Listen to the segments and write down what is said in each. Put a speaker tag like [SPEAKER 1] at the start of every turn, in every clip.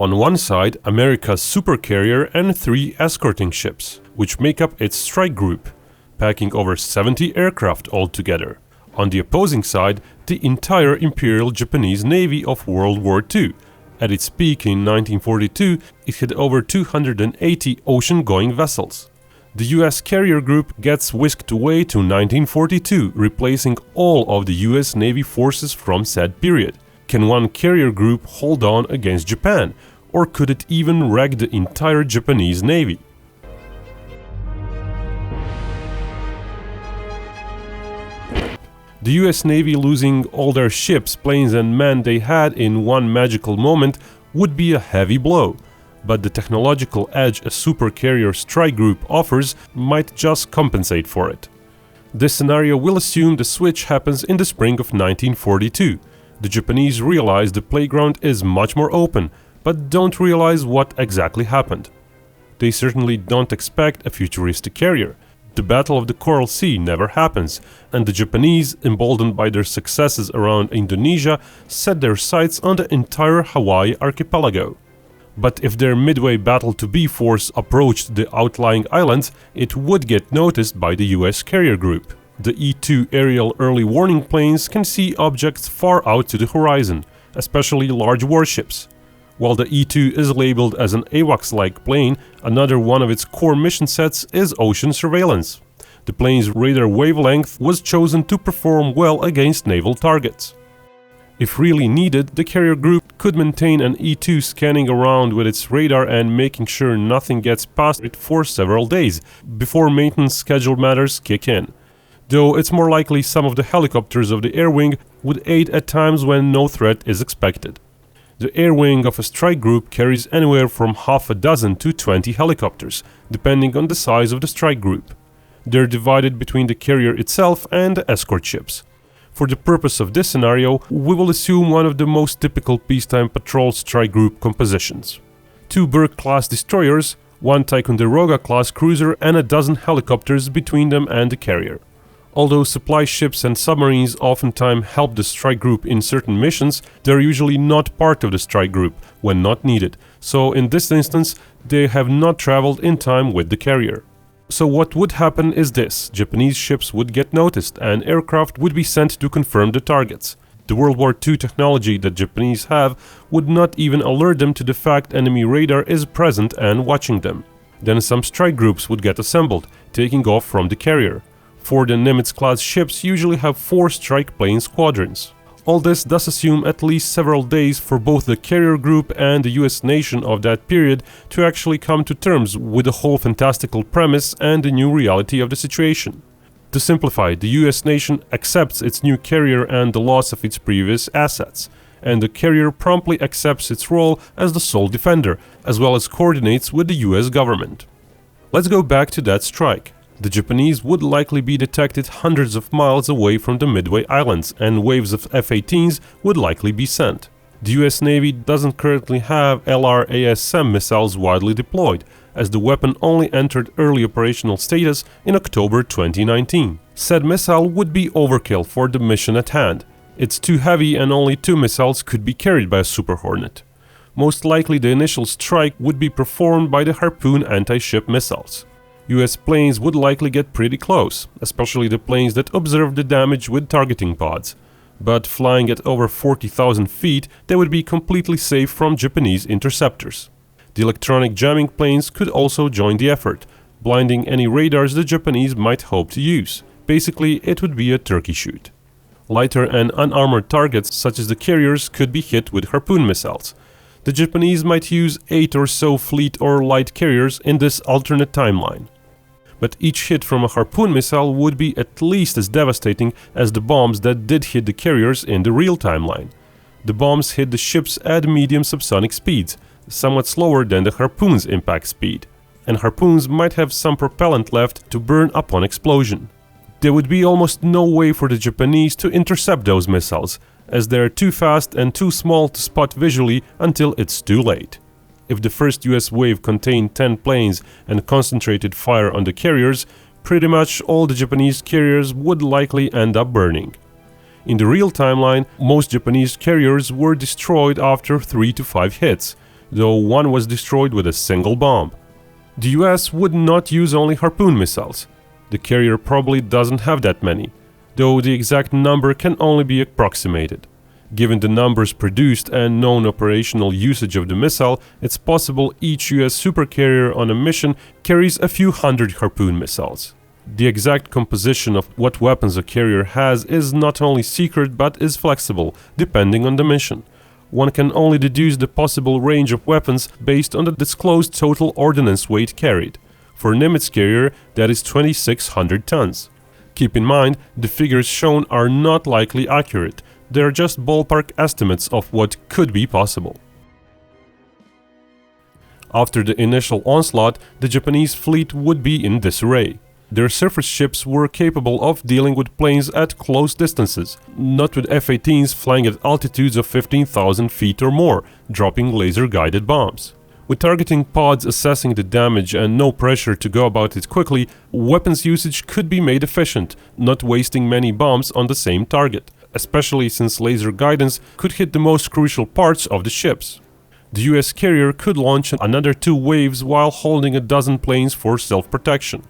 [SPEAKER 1] On one side, America's supercarrier and 3 escorting ships, which make up its strike group, packing over 70 aircraft altogether. On the opposing side, the entire Imperial Japanese Navy of World War II. At its peak in 1942, it had over 280 ocean-going vessels. The US carrier group gets whisked away to 1942, replacing all of the US Navy forces from said period. Can one carrier group hold on against Japan, or could it even wreck the entire Japanese Navy? The US Navy losing all their ships, planes and men they had in one magical moment would be a heavy blow, but the technological edge a supercarrier strike group offers might just compensate for it. This scenario will assume the switch happens in the spring of 1942. The Japanese realize the playground is much more open, but don't realize what exactly happened. They certainly don't expect a futuristic carrier. The Battle of the Coral Sea never happens, and the Japanese, emboldened by their successes around Indonesia, set their sights on the entire Hawaii archipelago. But if their Midway battle-to-be force approached the outlying islands, it would get noticed by the US carrier group. The E-2 aerial early warning planes can see objects far out to the horizon, especially large warships. While the E-2 is labeled as an AWACS-like plane, another one of its core mission sets is ocean surveillance. The plane's radar wavelength was chosen to perform well against naval targets. If really needed, the carrier group could maintain an E-2 scanning around with its radar and making sure nothing gets past it for several days, before maintenance schedule matters kick in. Though it's more likely some of the helicopters of the air wing would aid at times when no threat is expected. The air wing of a strike group carries anywhere from half a dozen to 20 helicopters, depending on the size of the strike group. They're divided between the carrier itself and the escort ships. For the purpose of this scenario, we will assume one of the most typical peacetime patrol strike group compositions. 2 Burke-class destroyers, 1 Ticonderoga-class cruiser and a dozen helicopters between them and the carrier. Although supply ships and submarines oftentimes help the strike group in certain missions, they're usually not part of the strike group when not needed, so in this instance they have not traveled in time with the carrier. So what would happen is this: Japanese ships would get noticed and aircraft would be sent to confirm the targets. The World War II technology that Japanese have would not even alert them to the fact enemy radar is present and watching them. Then some strike groups would get assembled, taking off from the carrier. Ford and Nimitz-class ships usually have 4 strike plane squadrons. All this does assume at least several days for both the carrier group and the US nation of that period to actually come to terms with the whole fantastical premise and the new reality of the situation. To simplify, the US nation accepts its new carrier and the loss of its previous assets, and the carrier promptly accepts its role as the sole defender, as well as coordinates with the US government. Let's go back to that strike. The Japanese would likely be detected hundreds of miles away from the Midway Islands, and waves of F-18s would likely be sent. The US Navy doesn't currently have LRASM missiles widely deployed, as the weapon only entered early operational status in October 2019. Said missile would be overkill for the mission at hand. It's too heavy and only 2 missiles could be carried by a Super Hornet. Most likely the initial strike would be performed by the Harpoon anti-ship missiles. US planes would likely get pretty close, especially the planes that observed the damage with targeting pods. But flying at over 40,000 feet, they would be completely safe from Japanese interceptors. The electronic jamming planes could also join the effort, blinding any radars the Japanese might hope to use. Basically, it would be a turkey shoot. Lighter and unarmored targets such as the carriers could be hit with Harpoon missiles. The Japanese might use 8 or so fleet or light carriers in this alternate timeline. But each hit from a Harpoon missile would be at least as devastating as the bombs that did hit the carriers in the real timeline. The bombs hit the ships at medium subsonic speeds, somewhat slower than the Harpoon's impact speed, and Harpoons might have some propellant left to burn upon explosion. There would be almost no way for the Japanese to intercept those missiles, as they are too fast and too small to spot visually until it's too late. If the first US wave contained 10 planes and concentrated fire on the carriers, pretty much all the Japanese carriers would likely end up burning. In the real timeline, most Japanese carriers were destroyed after 3 to 5 hits. though one was destroyed with a single bomb. The US would not use only Harpoon missiles. The carrier probably doesn't have that many, though the exact number can only be approximated. Given the numbers produced and known operational usage of the missile, it's possible each US supercarrier on a mission carries a few hundred Harpoon missiles. The exact composition of what weapons a carrier has is not only secret but is flexible, depending on the mission. One can only deduce the possible range of weapons based on the disclosed total ordnance weight carried. For Nimitz carrier, that is 2,600 tons. Keep in mind, the figures shown are not likely accurate. They are just ballpark estimates of what could be possible. After the initial onslaught, the Japanese fleet would be in disarray. Their surface ships were capable of dealing with planes at close distances, not with F-18s flying at altitudes of 15,000 feet or more, dropping laser-guided bombs. With targeting pods assessing the damage and no pressure to go about it quickly, weapons usage could be made efficient, not wasting many bombs on the same target, especially since laser guidance could hit the most crucial parts of the ships. The US carrier could launch another 2 waves while holding a dozen planes for self-protection.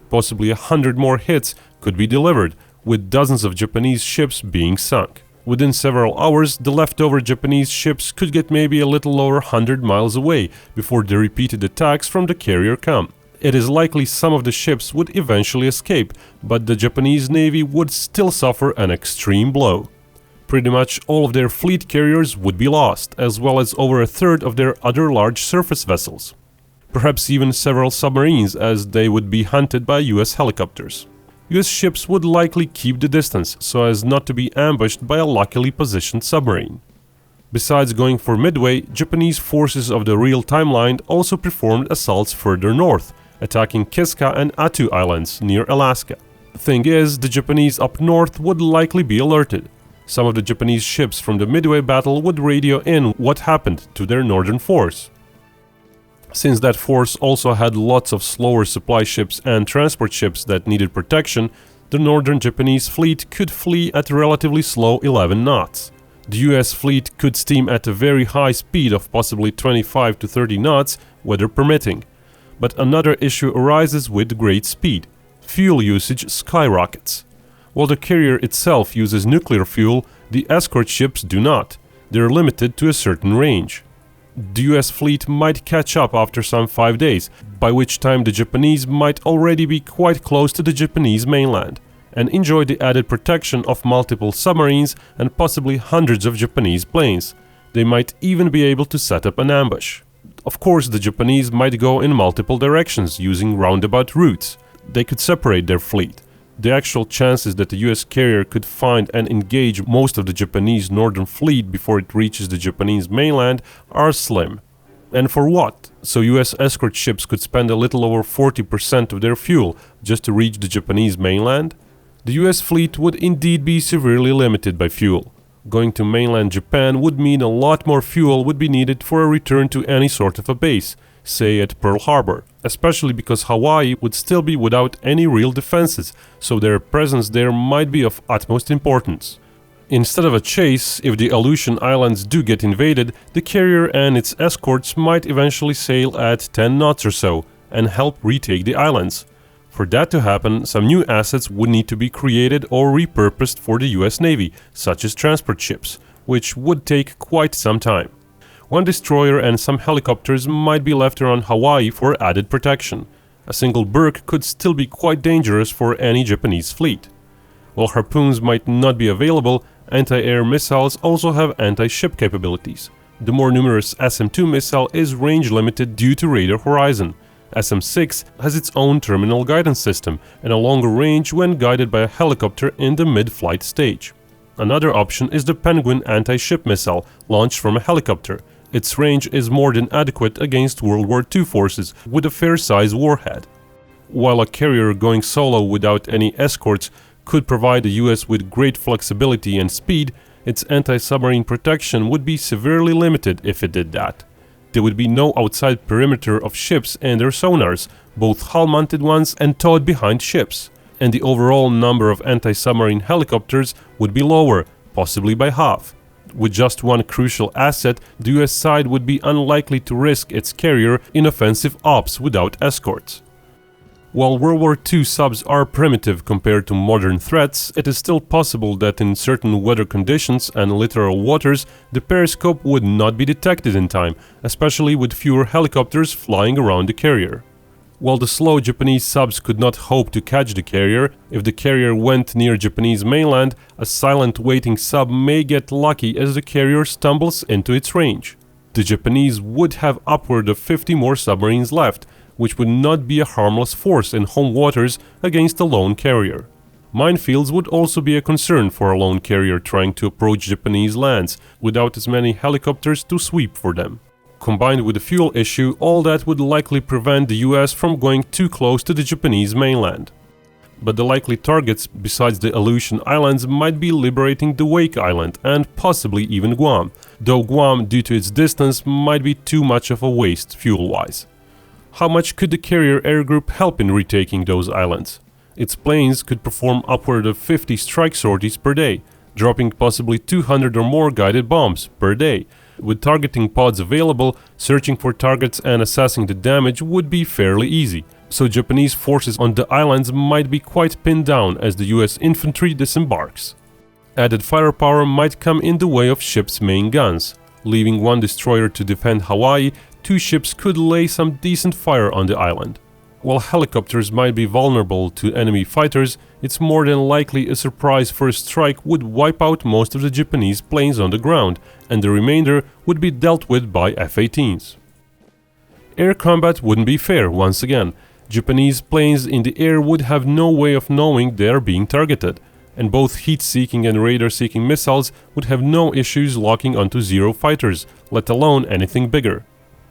[SPEAKER 1] Possibly 100 more hits could be delivered, with dozens of Japanese ships being sunk. Within several hours, the leftover Japanese ships could get maybe a little over 100 miles away before the repeated attacks from the carrier come. It is likely some of the ships would eventually escape, but the Japanese Navy would still suffer an extreme blow. Pretty much all of their fleet carriers would be lost, as well as over a third of their other large surface vessels. Perhaps even several submarines, as they would be hunted by US helicopters. US ships would likely keep the distance so as not to be ambushed by a luckily positioned submarine. Besides going for Midway, Japanese forces of the real timeline also performed assaults further north, attacking Kiska and Attu Islands near Alaska. The thing is, the Japanese up north would likely be alerted. Some of the Japanese ships from the Midway battle would radio in what happened to their northern force. Since that force also had lots of slower supply ships and transport ships that needed protection, the northern Japanese fleet could flee at a relatively slow 11 knots. The US fleet could steam at a very high speed of possibly 25 to 30 knots, weather permitting. But another issue arises with great speed. Fuel usage skyrockets. While the carrier itself uses nuclear fuel, the escort ships do not. They are limited to a certain range. The US fleet might catch up after some 5 days, by which time the Japanese might already be quite close to the Japanese mainland, and enjoy the added protection of multiple submarines and possibly hundreds of Japanese planes. They might even be able to set up an ambush. Of course, the Japanese might go in multiple directions using roundabout routes. They could separate their fleet. The actual chances that the US carrier could find and engage most of the Japanese northern fleet before it reaches the Japanese mainland are slim. And for what? So US escort ships could spend a little over 40% of their fuel just to reach the Japanese mainland? The US fleet would indeed be severely limited by fuel. Going to mainland Japan would mean a lot more fuel would be needed for a return to any sort of a base, say at Pearl Harbor, especially because Hawaii would still be without any real defenses, so their presence there might be of utmost importance. Instead of a chase, if the Aleutian Islands do get invaded, the carrier and its escorts might eventually sail at 10 knots or so and help retake the islands. For that to happen, some new assets would need to be created or repurposed for the US Navy, such as transport ships, which would take quite some time. One destroyer and some helicopters might be left around Hawaii for added protection. A single berg could still be quite dangerous for any Japanese fleet. While harpoons might not be available, anti-air missiles also have anti-ship capabilities. The more numerous SM-2 missile is range limited due to radar horizon. SM-6 has its own terminal guidance system and a longer range when guided by a helicopter in the mid-flight stage. Another option is the Penguin anti-ship missile launched from a helicopter. Its range is more than adequate against World War II forces with a fair-size warhead. While a carrier going solo without any escorts could provide the US with great flexibility and speed, its anti-submarine protection would be severely limited if it did that. There would be no outside perimeter of ships and their sonars, both hull-mounted ones and towed behind ships, and the overall number of anti-submarine helicopters would be lower, possibly by half. with just one crucial asset, the US side would be unlikely to risk its carrier in offensive ops without escorts. While World War II subs are primitive compared to modern threats, it is still possible that in certain weather conditions and littoral waters, the periscope would not be detected in time, especially with fewer helicopters flying around the carrier. While the slow Japanese subs could not hope to catch the carrier, if the carrier went near Japanese mainland, a silent waiting sub may get lucky as the carrier stumbles into its range. The Japanese would have upward of 50 more submarines left, which would not be a harmless force in home waters against a lone carrier. Minefields would also be a concern for a lone carrier trying to approach Japanese lands without as many helicopters to sweep for them. Combined with the fuel issue, all that would likely prevent the US from going too close to the Japanese mainland. But the likely targets besides the Aleutian Islands might be liberating the Wake Island and possibly even Guam, though Guam, due to its distance, might be too much of a waste fuel-wise. How much could the carrier air group help in retaking those islands? Its planes could perform upward of 50 strike sorties per day, dropping possibly 200 or more guided bombs per day. With targeting pods available, searching for targets and assessing the damage would be fairly easy, so Japanese forces on the islands might be quite pinned down as the US infantry disembarks. Added firepower might come in the way of ships' main guns. Leaving one destroyer to defend Hawaii, two ships could lay some decent fire on the island. While helicopters might be vulnerable to enemy fighters, it's more than likely a surprise first strike would wipe out most of the Japanese planes on the ground, and the remainder would be dealt with by F-18s. Air combat wouldn't be fair once again. Japanese planes in the air would have no way of knowing they are being targeted, and both heat-seeking and radar-seeking missiles would have no issues locking onto Zero fighters, let alone anything bigger.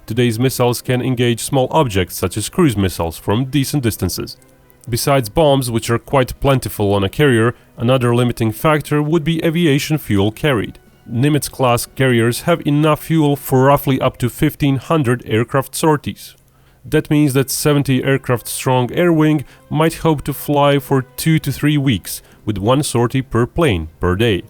[SPEAKER 1] Today's missiles can engage small objects such as cruise missiles from decent distances. Besides bombs, which are quite plentiful on a carrier, another limiting factor would be aviation fuel carried. Nimitz-class carriers have enough fuel for roughly up to 1,500 aircraft sorties. That means that 70 aircraft-strong air wing might hope to fly for 2 to 3 weeks, with one sortie per plane per day.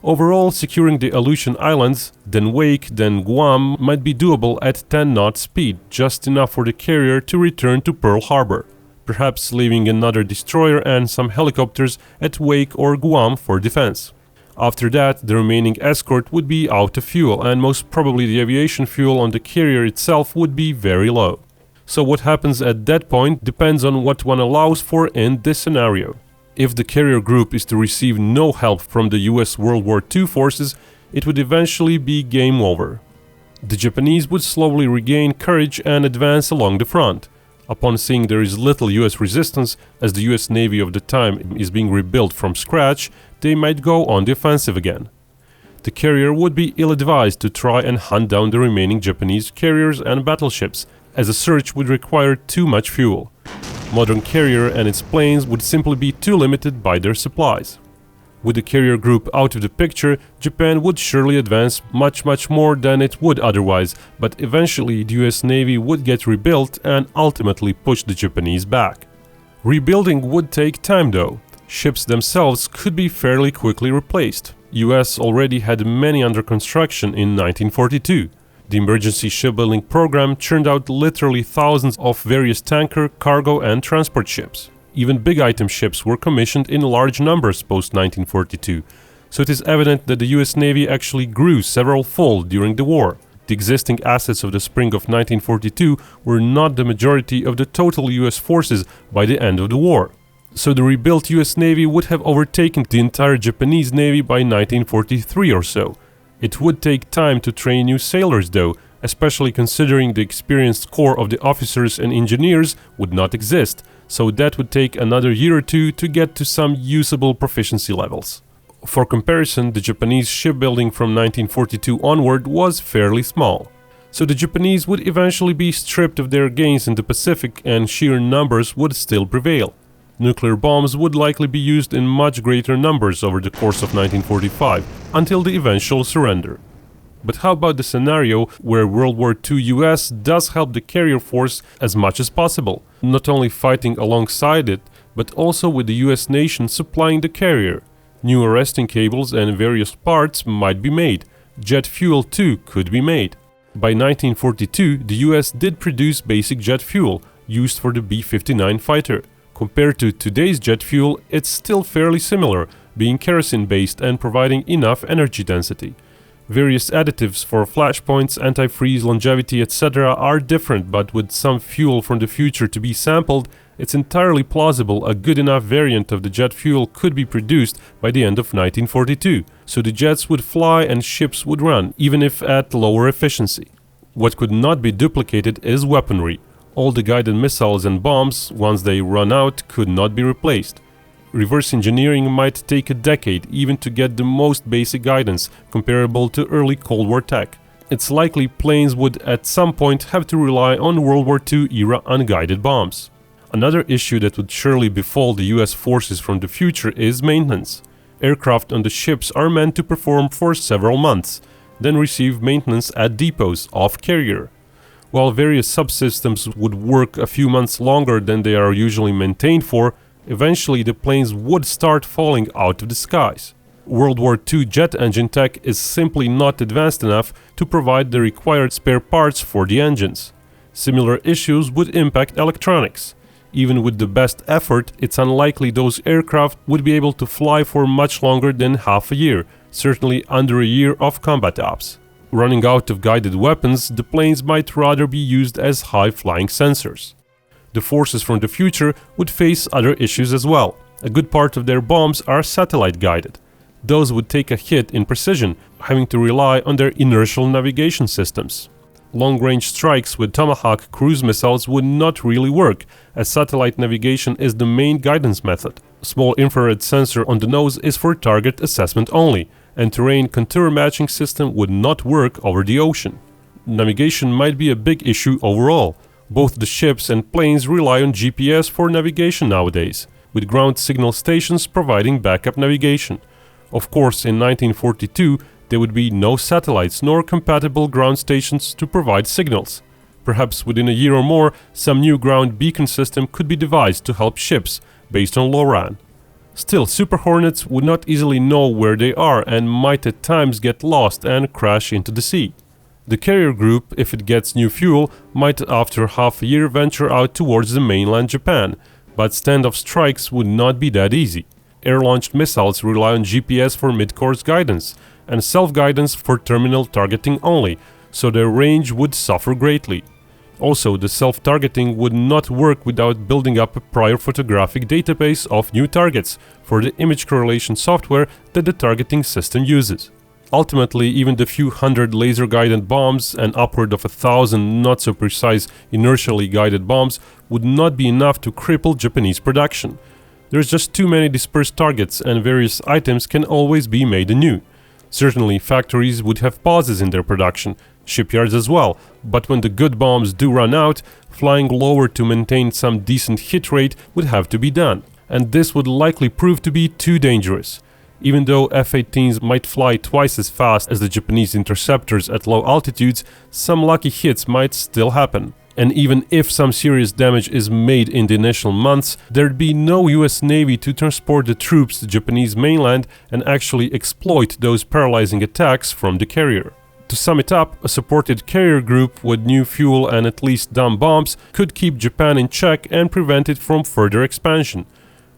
[SPEAKER 1] Overall, securing the Aleutian Islands, then Wake, then Guam might be doable at 10 knot speed, just enough for the carrier to return to Pearl Harbor, perhaps leaving another destroyer and some helicopters at Wake or Guam for defense. After that, the remaining escort would be out of fuel, and most probably the aviation fuel on the carrier itself would be very low. So what happens at that point depends on what one allows for in this scenario. If the carrier group is to receive no help from the US World War II forces, it would eventually be game over. The Japanese would slowly regain courage and advance along the front. Upon seeing there is little US resistance, as the US Navy of the time is being rebuilt from scratch, they might go on the offensive again. The carrier would be ill-advised to try and hunt down the remaining Japanese carriers and battleships, as a search would require too much fuel. Modern carrier and its planes would simply be too limited by their supplies. With the carrier group out of the picture, Japan would surely advance much more than it would otherwise, but eventually the US Navy would get rebuilt and ultimately push the Japanese back. Rebuilding would take time though. Ships themselves could be fairly quickly replaced. US already had many under construction in 1942. The emergency shipbuilding program churned out literally thousands of various tanker, cargo and transport ships. Even big item ships were commissioned in large numbers post-1942, so it is evident that the US Navy actually grew several-fold during the war. The existing assets of the spring of 1942 were not the majority of the total US forces by the end of the war. So the rebuilt US Navy would have overtaken the entire Japanese Navy by 1943 or so. It would take time to train new sailors though, especially considering the experienced core of the officers and engineers would not exist, so that would take another year or two to get to some usable proficiency levels. For comparison, the Japanese shipbuilding from 1942 onward was fairly small. So the Japanese would eventually be stripped of their gains in the Pacific and sheer numbers would still prevail. Nuclear bombs would likely be used in much greater numbers over the course of 1945, until the eventual surrender. But how about the scenario where World War II US does help the carrier force as much as possible, not only fighting alongside it, but also with the US nation supplying the carrier? New arresting cables and various parts might be made, jet fuel too could be made. By 1942, the US did produce basic jet fuel used for the B-59 fighter. Compared to today's jet fuel, it's still fairly similar, being kerosene-based and providing enough energy density. Various additives for flashpoints, antifreeze, longevity, etc. are different, but with some fuel from the future to be sampled, it's entirely plausible a good enough variant of the jet fuel could be produced by the end of 1942, so the jets would fly and ships would run, even if at lower efficiency. What could not be duplicated is weaponry. All the guided missiles and bombs, once they run out, could not be replaced. Reverse engineering might take a decade even to get the most basic guidance, comparable to early Cold War tech. It's likely planes would at some point have to rely on World War II era unguided bombs. Another issue that would surely befall the US forces from the future is maintenance. Aircraft on the ships are meant to perform for several months, then receive maintenance at depots off carrier. While various subsystems would work a few months longer than they are usually maintained for, eventually the planes would start falling out of the skies. World War II jet engine tech is simply not advanced enough to provide the required spare parts for the engines. Similar issues would impact electronics. Even with the best effort, it's unlikely those aircraft would be able to fly for much longer than half a year, certainly under a year of combat ops. Running out of guided weapons, the planes might rather be used as high-flying sensors. The forces from the future would face other issues as well. A good part of their bombs are satellite-guided. Those would take a hit in precision, having to rely on their inertial navigation systems. Long-range strikes with Tomahawk cruise missiles would not really work, as satellite navigation is the main guidance method. A small infrared sensor on the nose is for target assessment only, and terrain contour matching system would not work over the ocean. Navigation might be a big issue overall. Both the ships and planes rely on GPS for navigation nowadays, with ground signal stations providing backup navigation. Of course, in 1942, there would be no satellites nor compatible ground stations to provide signals. Perhaps within a year or more, some new ground beacon system could be devised to help ships, based on LORAN. Still, Super Hornets would not easily know where they are and might at times get lost and crash into the sea. The carrier group, if it gets new fuel, might after half a year venture out towards the mainland Japan, but standoff strikes would not be that easy. Air-launched missiles rely on GPS for mid-course guidance, and self-guidance for terminal targeting only, so their range would suffer greatly. Also, the self-targeting would not work without building up a prior photographic database of new targets for the image correlation software that the targeting system uses. Ultimately, even the few hundred laser-guided bombs and upward of 1,000 not-so-precise inertially guided bombs would not be enough to cripple Japanese production. There's just too many dispersed targets, and various items can always be made anew. Certainly, factories would have pauses in their production, shipyards as well, but when the good bombs do run out, flying lower to maintain some decent hit rate would have to be done, and this would likely prove to be too dangerous. Even though F-18s might fly twice as fast as the Japanese interceptors at low altitudes, some lucky hits might still happen. And even if some serious damage is made in the initial months, there'd be no US Navy to transport the troops to the Japanese mainland and actually exploit those paralyzing attacks from the carrier. To sum it up, a supported carrier group with new fuel and at least dumb bombs could keep Japan in check and prevent it from further expansion.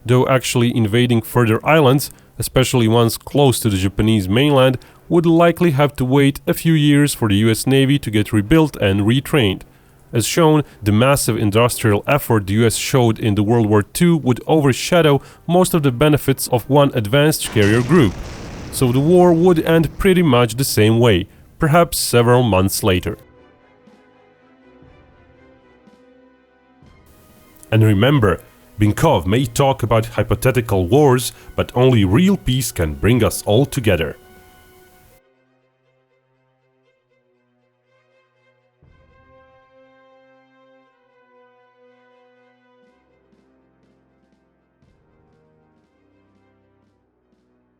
[SPEAKER 1] Though actually invading further islands, especially ones close to the Japanese mainland, would likely have to wait a few years for the US Navy to get rebuilt and retrained. As shown, the massive industrial effort the US showed in the World War II would overshadow most of the benefits of one advanced carrier group. So the war would end pretty much the same way, perhaps several months later. And remember, Binkov may talk about hypothetical wars, but only real peace can bring us all together.